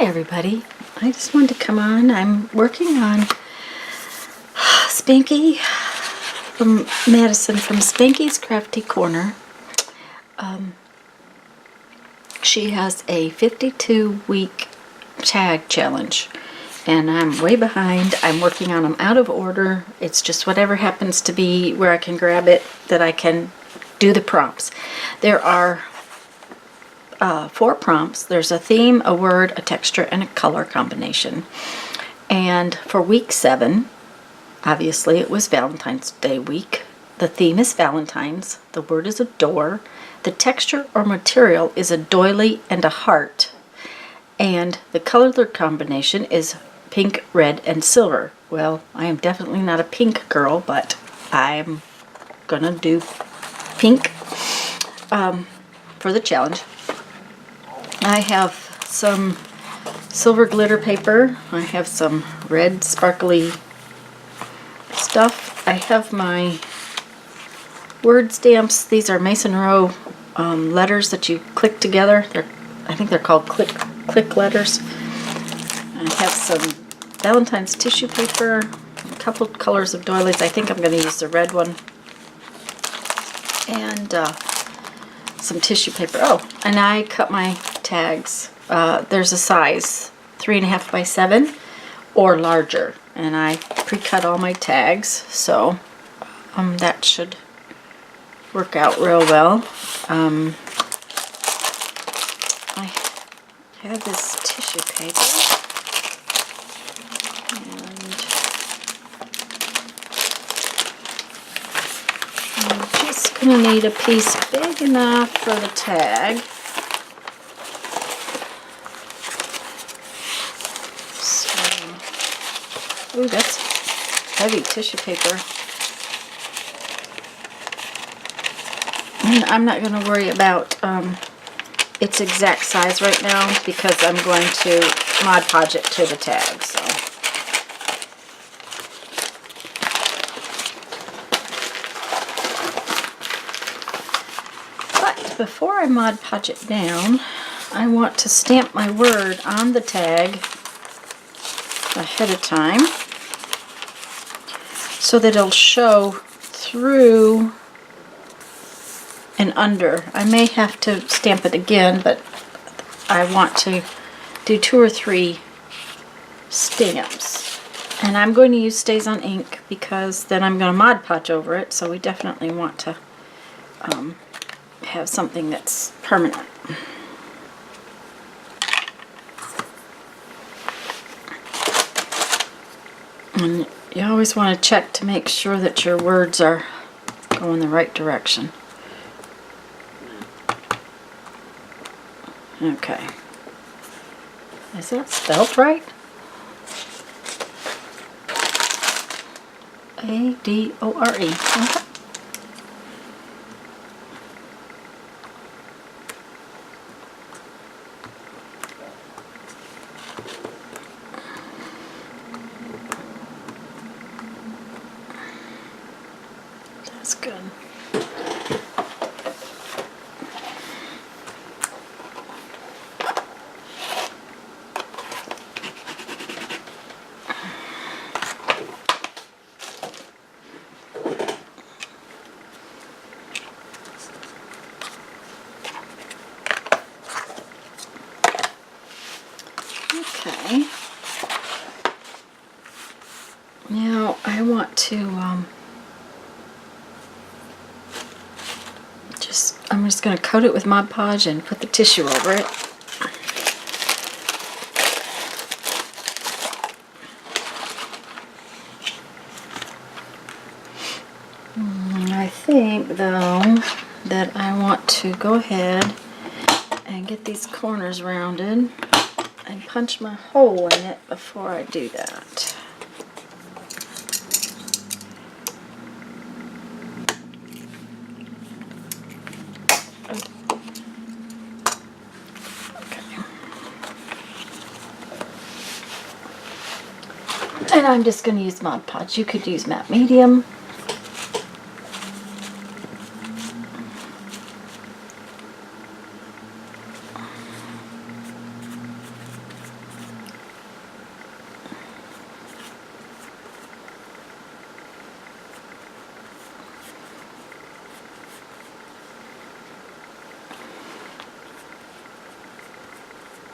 Hi everybody, I just wanted to come on. I'm working on Spankie from Madison from Spankie's Crafty Corner. She has a 52-week tag challenge and I'm way behind. I'm working on them out of order. It's just whatever happens to be where I can grab it that I can do the prompts. There are 4 prompts. There's a theme, a word, a texture, and a color combination. And for week 7, obviously it was Valentine's Day week. The theme is Valentine's. The word is adore. The texture or material is a doily and a heart. And the color combination is pink, red, and silver. Well, I am definitely not a pink girl, but I'm gonna do pink for the challenge. I have some silver glitter paper. I have some red sparkly stuff. I have my word stamps. These are Mason Row letters that you click together. I think they're called click letters. I have some Valentine's tissue paper, a couple colors of doilies. I think I'm going to use the red one. And some tissue paper. Oh, and I cut my tags. There's a size 3.5 by 7 or larger, and I pre-cut all my tags, so that should work out real well. I have this tissue paper, and I'm just going to need a piece big enough for the tag. So, ooh, that's heavy tissue paper. And I'm not going to worry about its exact size right now because I'm going to Mod Podge it to the tag. So. But before I Mod Podge it down, I want to stamp my word on the tag ahead of time so that it'll show through and under. I may have to stamp it again, but I want to do 2 or 3 stamps. And I'm going to use Stays on Ink because then I'm going to Mod Podge over it, so we definitely want to have something that's permanent. And you always want to check to make sure that your words are going the right direction. Okay. Is that spelled right? A-D-O-R-E. Okay. That's good. Okay. Now I want to I'm just going to coat it with Mod Podge and put the tissue over it. I think though that I want to go ahead and get these corners rounded and punch my hole in it before I do that. And I'm just going to use Mod Podge. You could use matte medium.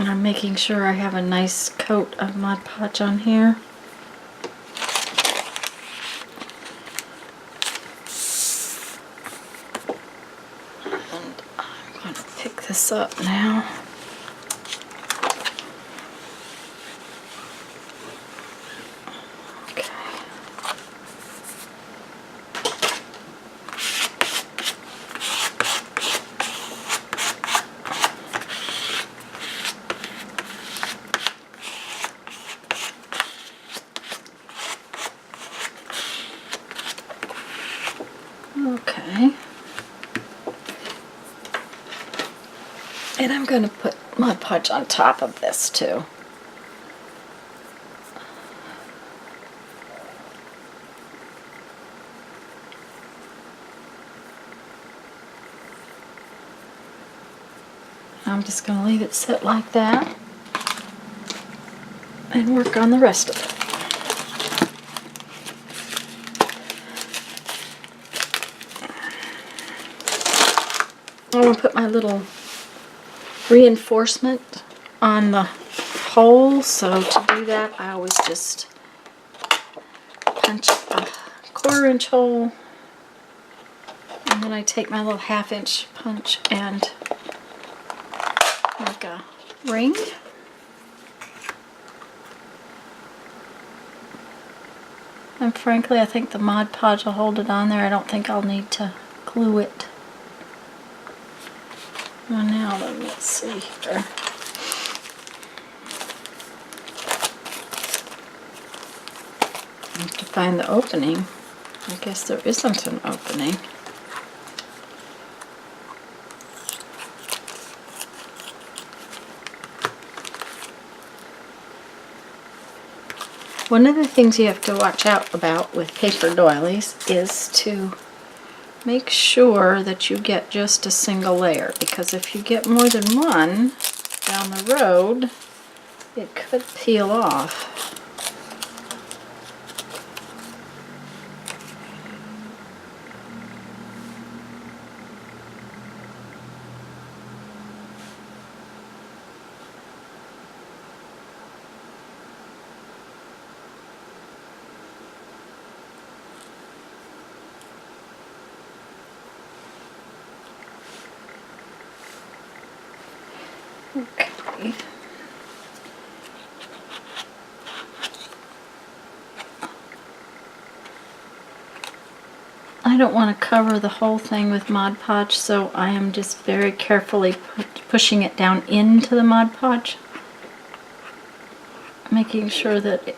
And I'm making sure I have a nice coat of Mod Podge on here. And I'm going to pick this up now. Okay. And I'm going to put Mod Podge on top of this too. I'm just going to leave it sit like that and work on the rest of it. I'm going to put my little reinforcement on the hole, so to do that I always just punch a 1/4 inch hole, and then I take my little 1/2 inch punch and make a ring. And frankly, I think the Mod Podge will hold it on there. I don't think I'll need to glue it. Well, now let's see here. I have to find the opening. I guess there isn't an opening. One of the things you have to watch out about with paper doilies is to make sure that you get just a single layer, because if you get more than one down the road, it could peel off. Okay. I don't want to cover the whole thing with Mod Podge, so I am just very carefully pushing it down into the Mod Podge, making sure that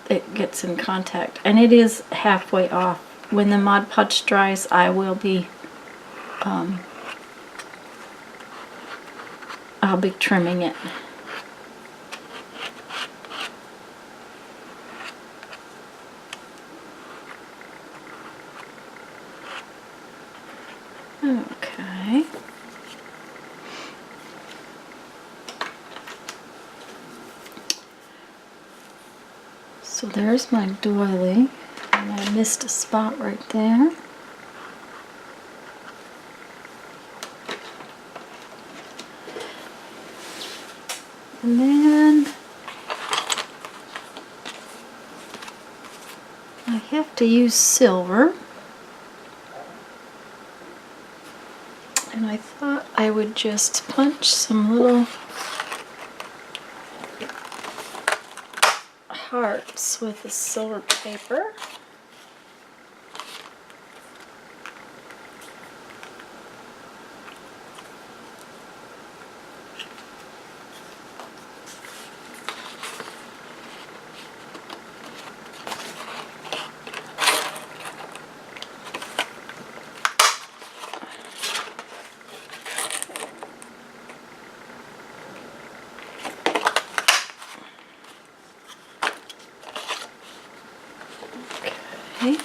it gets in contact. And it is halfway off. When the Mod Podge dries, I will be I'll be trimming it. Okay. So there's my doily, and I missed a spot right there. And then I have to use silver. And I thought I would just punch some little hearts with the silver paper. Okay.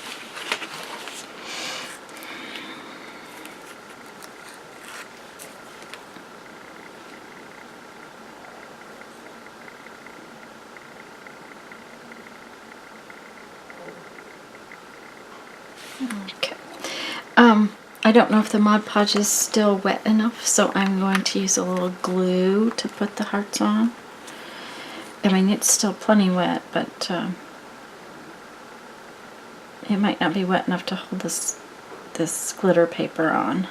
Okay. I don't know if the Mod Podge is still wet enough, so I'm going to use a little glue to put the hearts on. I mean, it's still plenty wet, but it might not be wet enough to hold this glitter paper on.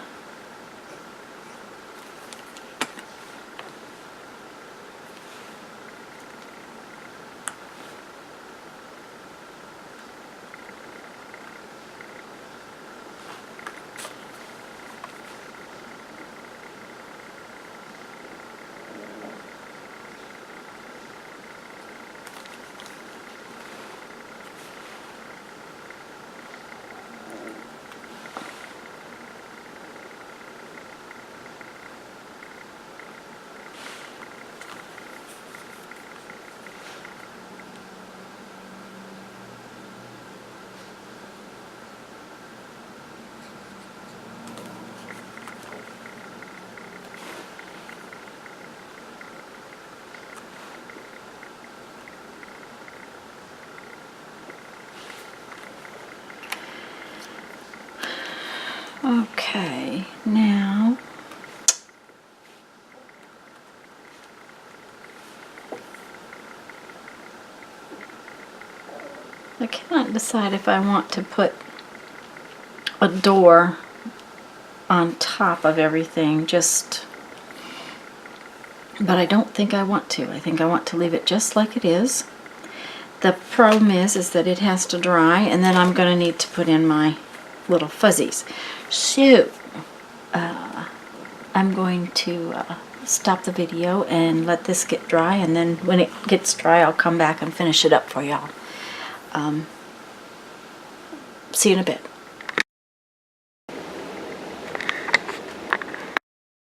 Okay, now I cannot decide if I want to put a door on top of everything, but I don't think I want to. I think I want to leave it just like it is. The problem is that it has to dry, and then I'm going to need to put in my little fuzzies. So, I'm going to stop the video and let this get dry, and then when it gets dry I'll come back and finish it up for y'all. See you in a bit.